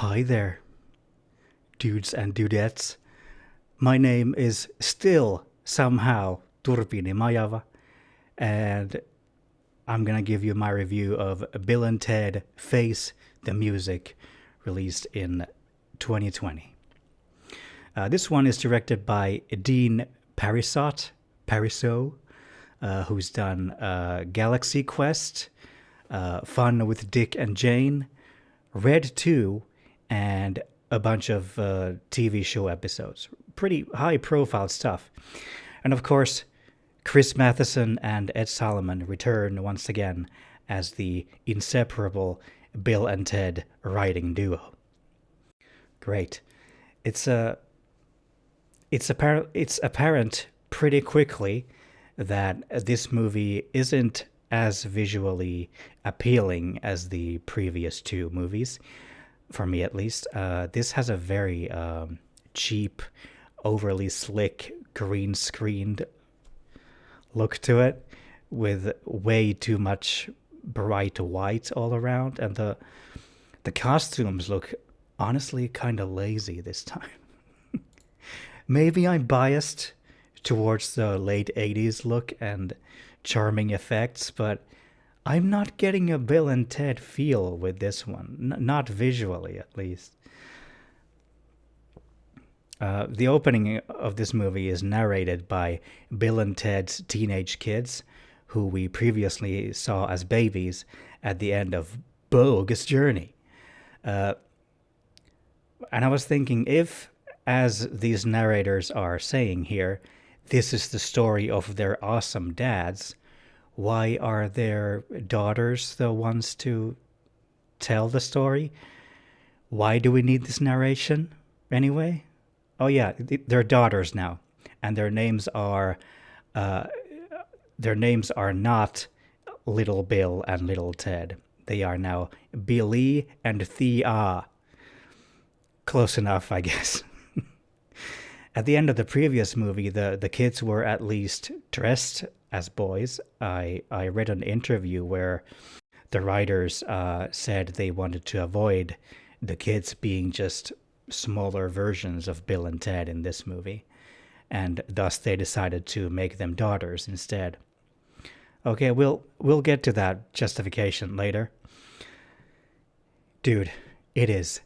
Hi there, dudes and dudettes. My name is still somehow Turpini Majava, and I'm gonna give you my review of Bill and Ted Face the Music, released in 2020. This one is directed by Dean Parisot, who's done Galaxy Quest, Fun with Dick and Jane, Red 2, and a bunch of TV show episodes. Pretty high profile stuff. And of course, Chris Matheson and Ed Solomon return once again as the inseparable Bill and Ted writing duo. Great. It's apparent pretty quickly that this movie isn't as visually appealing as the previous two movies, for me at least. This has a very cheap, overly slick, green screened look to it, with way too much bright white all around, and the costumes look honestly kind of lazy this time. Maybe I'm biased towards the late 80s look and charming effects, but I'm not getting a Bill and Ted feel with this one, not visually at least. The opening of this movie is narrated by Bill and Ted's teenage kids, who we previously saw as babies at the end of Bogus Journey. And I was thinking, if, as these narrators are saying here, this is the story of their awesome dads, why are their daughters the ones to tell the story? Why do we need this narration anyway? Oh yeah, they're daughters now, and their names are not Little Bill and Little Ted. They are now Billy and Thea. Close enough, I guess. At the end of the previous movie, the kids were at least dressed as boys. I read an interview where the writers said they wanted to avoid the kids being just smaller versions of Bill and Ted in this movie, and thus they decided to make them daughters instead. Okay, we'll get to that justification later. Dude, it is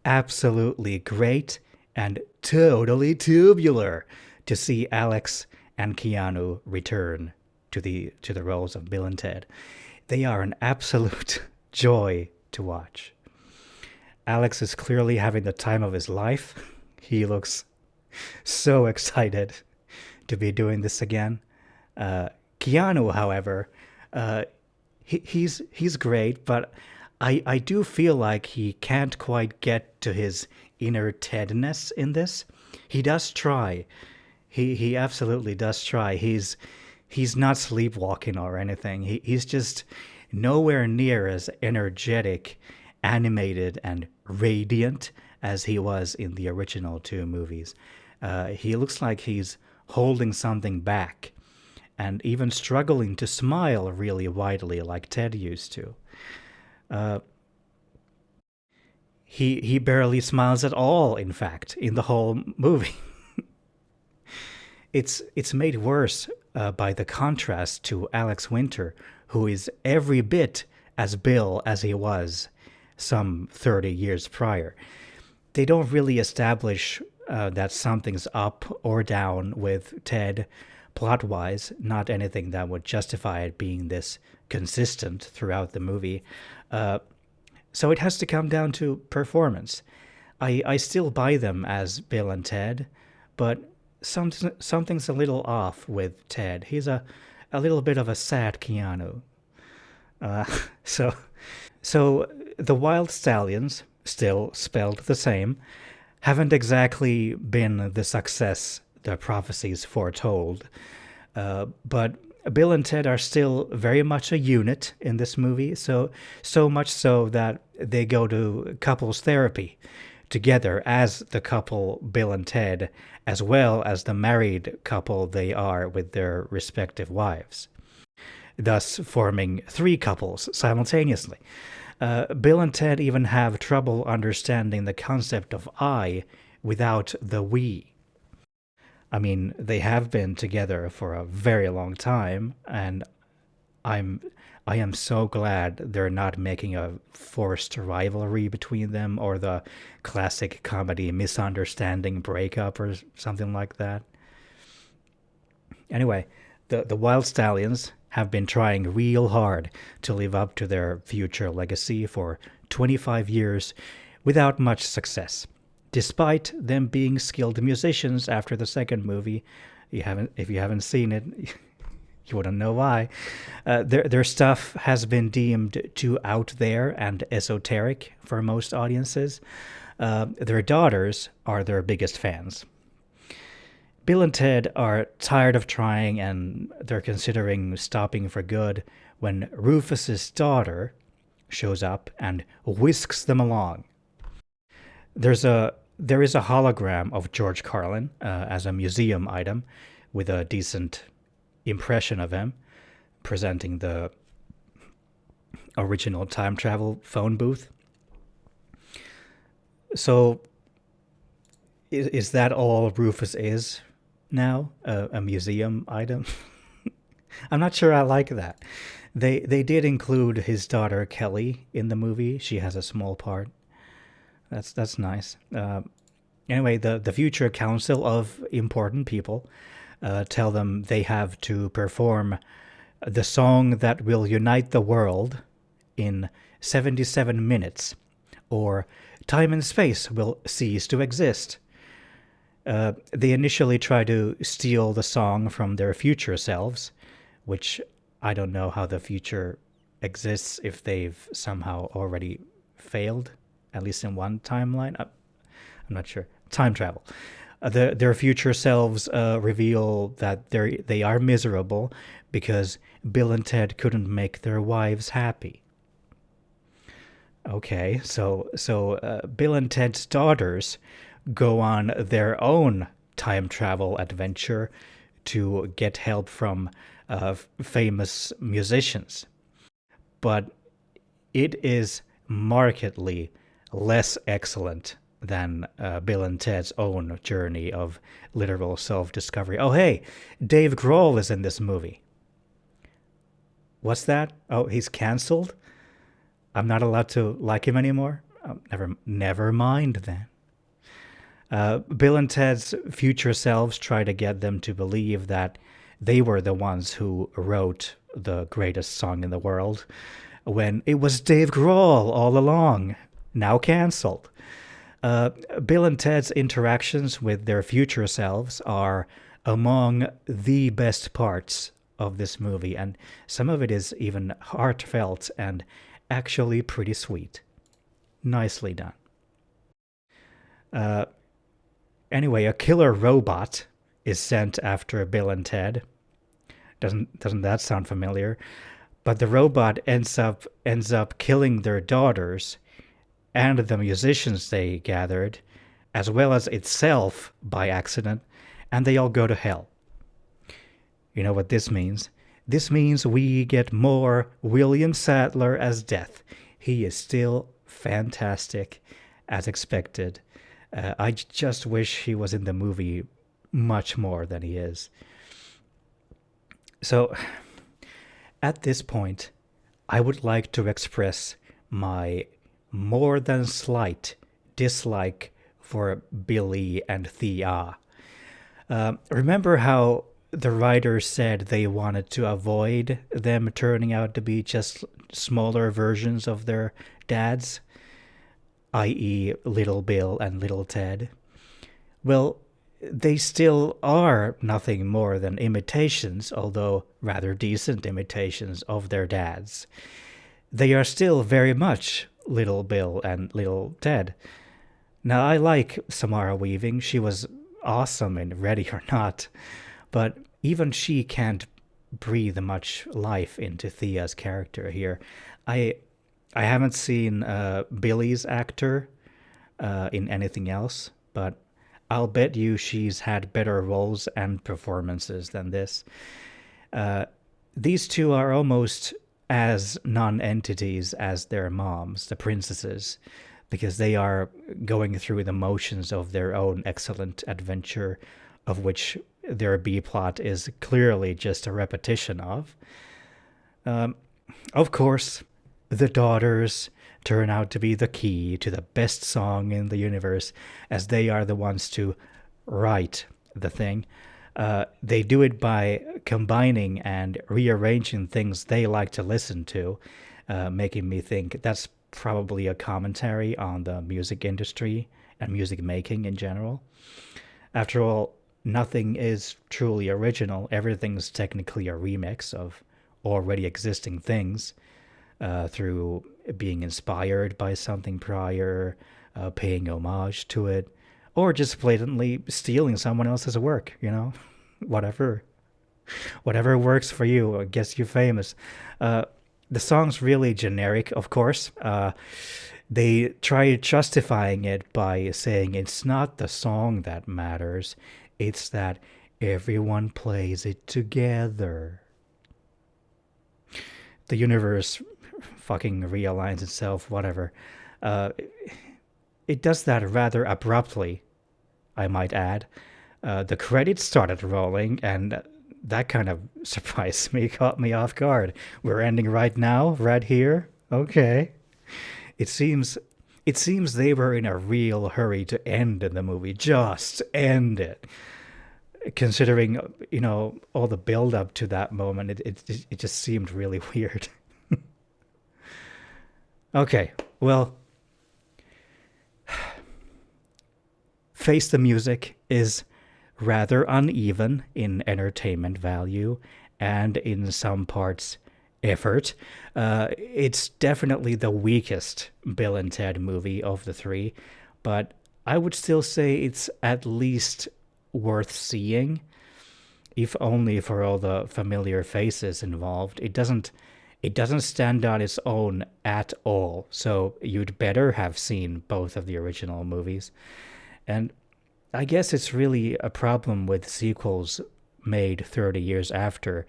absolutely great and totally tubular to see Alex and Keanu return to the roles of Bill and Ted. They are an absolute joy to watch. Alex is clearly having the time of his life. He looks so excited to be doing this again. Keanu, however, he's great, but I do feel like he can't quite get to his inner Tedness in this. He does try. He absolutely does try. He's not sleepwalking or anything. He's just nowhere near as energetic, animated, and radiant as he was in the original two movies. He looks like he's holding something back, and even struggling to smile really widely like Ted used to. He barely smiles at all, in fact, in the whole movie. It's made worse by the contrast to Alex Winter, who is every bit as Bill as he was some 30 years prior. They don't really establish that something's up or down with Ted plot-wise, not anything that would justify it being this consistent throughout the movie. So it has to come down to performance. I still buy them as Bill and Ted, but something's a little off with Ted. He's a little bit of a sad Keanu. So the Wild Stallions, still spelled the same, haven't exactly been the success the prophecies foretold. But Bill and Ted are still very much a unit in this movie, so much so that they go to couples therapy together as the couple Bill and Ted, as well as the married couple they are with their respective wives, thus forming three couples simultaneously. Bill and Ted even have trouble understanding the concept of I without the we. I mean, they have been together for a very long time, and I'm I am so glad they're not making a forced rivalry between them or the classic comedy misunderstanding breakup or something like that. Anyway, the Wild Stallions have been trying real hard to live up to their future legacy for 25 years without much success. Despite them being skilled musicians after the second movie, if you haven't seen it, you wouldn't know why. Their stuff has been deemed too out there and esoteric for most audiences. Their daughters are their biggest fans. Bill and Ted are tired of trying and they're considering stopping for good when Rufus's daughter shows up and whisks them along. There is a hologram of George Carlin as a museum item with a decent impression of him presenting the original time travel phone booth. So is that all Rufus is now? A museum item? I'm not sure I like that. They did include his daughter Kelly in the movie. She has a small part. That's nice. Anyway, the future council of important people tell them they have to perform the song that will unite the world in 77 minutes, or time and space will cease to exist. They initially try to steal the song from their future selves, which I don't know how the future exists if they've somehow already failed, at least in one timeline. I'm not sure. Time travel. Their future selves reveal that they are miserable because Bill and Ted couldn't make their wives happy. Okay, so Bill and Ted's daughters go on their own time travel adventure to get help from famous musicians. But it is markedly less excellent than Bill and Ted's own journey of literal self-discovery. Oh, hey, Dave Grohl is in this movie. What's that? Oh, he's canceled? I'm not allowed to like him anymore? Oh, never mind then. Bill and Ted's future selves try to get them to believe that they were the ones who wrote the greatest song in the world, when it was Dave Grohl all along, now canceled. Bill and Ted's interactions with their future selves are among the best parts of this movie, and some of it is even heartfelt and actually pretty sweet. Nicely done. Anyway, a killer robot is sent after Bill and Ted. Doesn't that sound familiar? But the robot ends up killing their daughters and the musicians they gathered, as well as itself by accident, and they all go to hell. You know what this means? This means we get more William Sadler as Death. He is still fantastic, as expected. I just wish he was in the movie much more than he is. So, at this point, I would like to express my more than slight dislike for Billy and Thea. Remember how the writers said they wanted to avoid them turning out to be just smaller versions of their dads, i.e. Little Bill and Little Ted? Well, they still are nothing more than imitations, although rather decent imitations of their dads. They are still very much Little Bill and Little Ted. Now, I like Samara Weaving. She was awesome in Ready or Not, but even she can't breathe much life into Thea's character here. I haven't seen Billy's actor in anything else, but I'll bet you she's had better roles and performances than this. These two are almost as non-entities as their moms, the princesses, because they are going through the motions of their own excellent adventure, of which their B plot is clearly just a repetition of. Of course, the daughters turn out to be the key to the best song in the universe, as they are the ones to write the thing. They do it by combining and rearranging things they like to listen to, making me think that's probably a commentary on the music industry and music making in general. After all, nothing is truly original. Everything's technically a remix of already existing things through being inspired by something prior, paying homage to it, or just blatantly stealing someone else's work, you know? whatever. Whatever works for you or gets you famous. The song's really generic, of course. They try justifying it by saying it's not the song that matters, it's that everyone plays it together. The universe fucking realigns itself, whatever. Uh, it does that rather abruptly, I might add. The credits started rolling, and that kind of surprised me, caught me off guard. We're ending right now, right here. Okay. It seems it seems they were in a real hurry to end the movie, just end it. Considering all the build up to that moment, it just seemed really weird. Okay, well, Face the Music is rather uneven in entertainment value and in some parts effort. It's definitely the weakest Bill and Ted movie of the three, but I would still say it's at least worth seeing, if only for all the familiar faces involved. It doesn't stand on its own at all, so you'd better have seen both of the original movies. And I guess it's really a problem with sequels made 30 years after,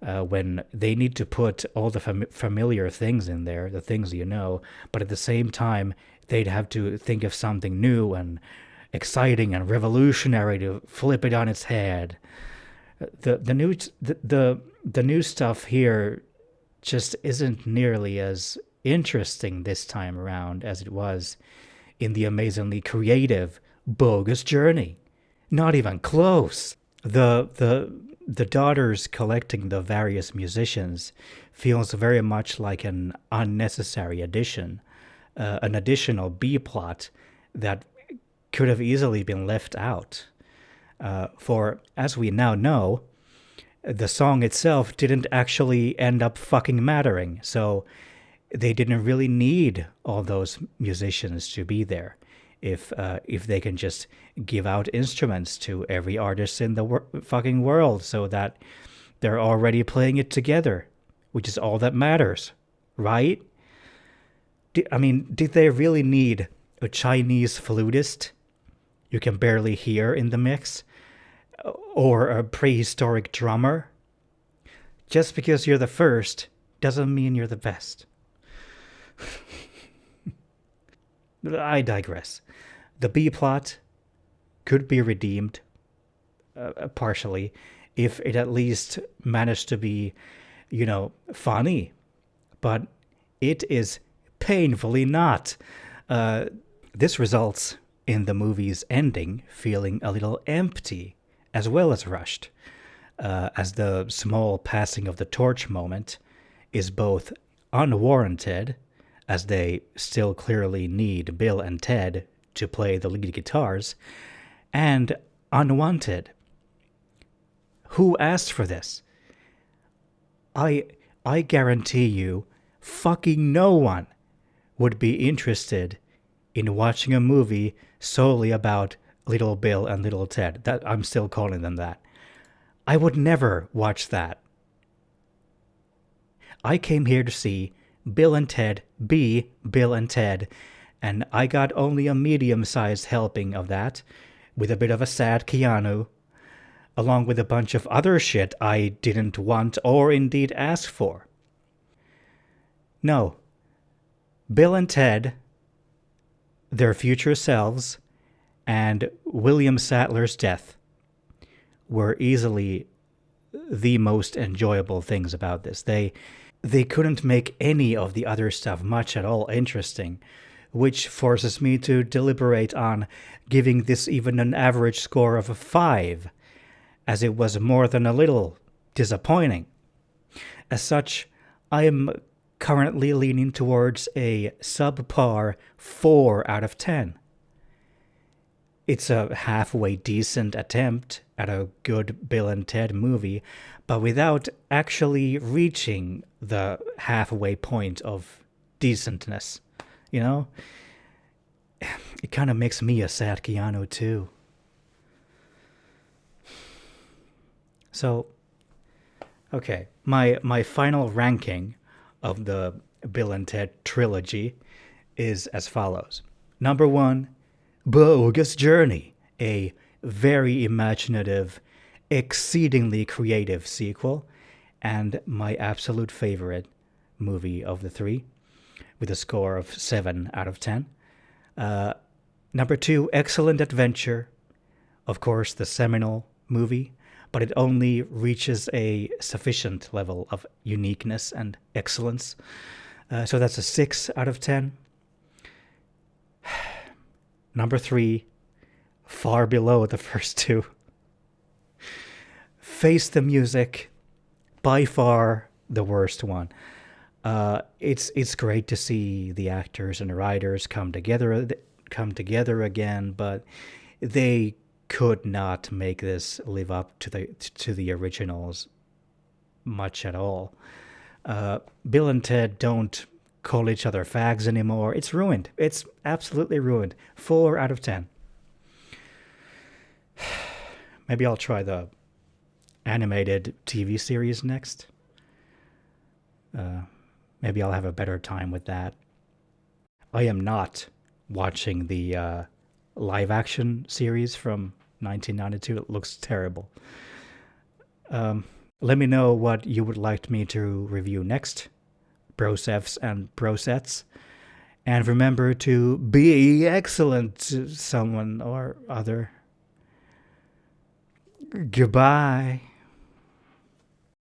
when they need to put all the familiar things in there, the things you know, but at the same time, they'd have to think of something new and exciting and revolutionary to flip it on its head. The new stuff here just isn't nearly as interesting this time around as it was in the amazingly creative Bogus Journey. Not even close. The daughters collecting the various musicians feels very much like an unnecessary addition, an additional B plot that could have easily been left out. For as we now know, the song itself didn't actually end up fucking mattering, so they didn't really need all those musicians to be there. If they can just give out instruments to every artist in the fucking world, so that they're already playing it together, which is all that matters, right? Did they really need a Chinese flutist you can barely hear in the mix? Or a prehistoric drummer? Just because you're the first doesn't mean you're the best. I digress. The B plot could be redeemed, partially, if it at least managed to be, funny. But it is painfully not. This results in the movie's ending feeling a little empty as well as rushed, as the small passing of the torch moment is both unwarranted, as they still clearly need Bill and Ted to play the lead guitars, and unwanted. Who asked for this? I guarantee you, fucking no one would be interested in watching a movie solely about Little Bill and Little Ted. That I'm still calling them that. I would never watch that. I came here to see Bill and Ted be Bill and Ted, and I got only a medium-sized helping of that, with a bit of a sad Keanu, along with a bunch of other shit I didn't want or indeed ask for. No, Bill and Ted, their future selves, and William Sadler's death were easily the most enjoyable things about this. They couldn't make any of the other stuff much at all interesting, which forces me to deliberate on giving this even an average score of a 5, as it was more than a little disappointing. As such, I am currently leaning towards a subpar 4 out of 10. It's a halfway decent attempt at a good Bill and Ted movie, but without actually reaching the halfway point of decentness. You know? It kind of makes me a sad Keanu too. So, okay, my final ranking of the Bill and Ted trilogy is as follows. Number 1, Bogus Journey, a very imaginative, exceedingly creative sequel, and my absolute favorite movie of the three, with a score of 7 out of 10. Number 2, Excellent Adventure, of course, the seminal movie, but it only reaches a sufficient level of uniqueness and excellence. So that's a 6 out of 10. Number 3, far below the first two. Face the Music, by far the worst one. It's great to see the actors and the writers come together again, but they could not make this live up to the originals much at all. Bill and Ted don't call each other fags anymore. It's ruined. It's absolutely ruined. 4 out of 10. Maybe I'll try the animated TV series next. Maybe I'll have a better time with that. I am not watching the live action series from 1992. It looks terrible. Let me know what you would like me to review next. Brosefs and brosets. And remember to be excellent to someone or other. Goodbye.